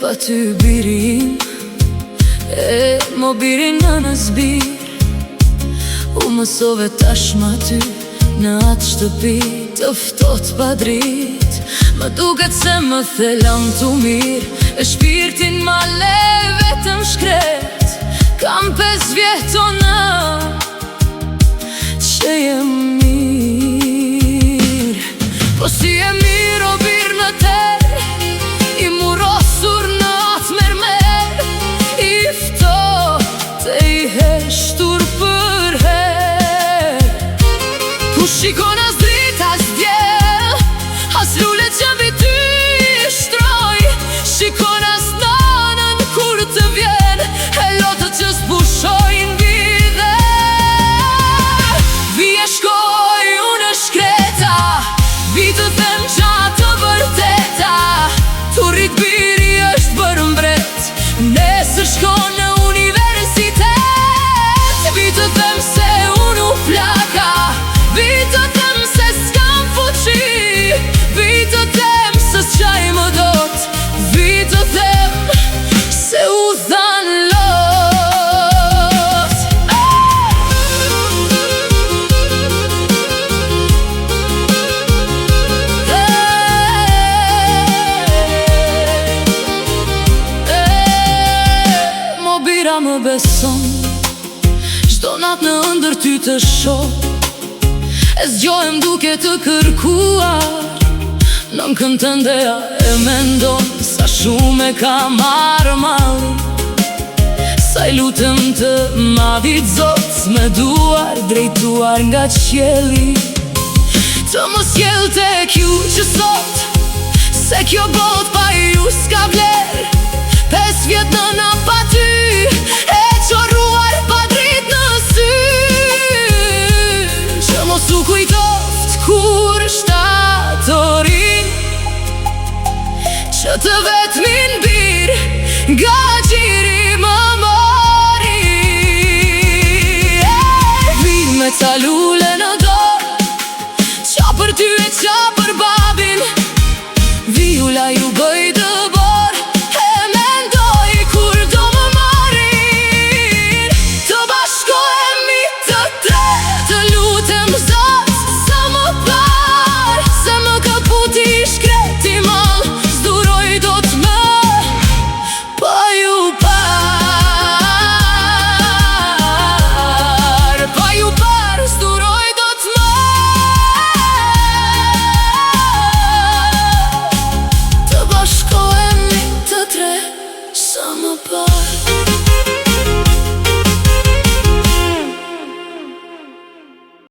Pa ty birin mo birin në nëzbir U mësove tashma ty në atë shtëpi Të ftot pa drit Më duket se më thelan të mirë E shpirtin ma le vetëm shkret Kam 5 vjetona që jem mirë Po si e mirë o birë në ter I murosur në atë mermer I ftot e I heshtur për her Tu shikon as drit as djel As lullet që mbi ty I shtroj Shikon as nanën kur të vjen E lotët që s'pushojnë vide Vije shkoj unë shkreta Vi të them qatë të vërteta Tu rrit biri është bërë mbret Nesër shkon në universitet Vi të them se unë u plaka Vi të them se s'kam fuqi Vi të them se s'qaj më dot Vi të them se u dhan lot Më beson Shdo nat në ndër ty të shoh E zgjohem duke të kërkuar Nën kënd të ndeja e mendon Sa shumë e ka marrë mali Sa I lutem të madhit zot Me duar drejtuar nga qieli Të mos jel të kju që sot Se kjo bot pa ju s'ka vler 5 vjet në na pa ty E qoruar pa drit në sy Që mos u kujtoft kur shtatori Që të vetmin bir Nga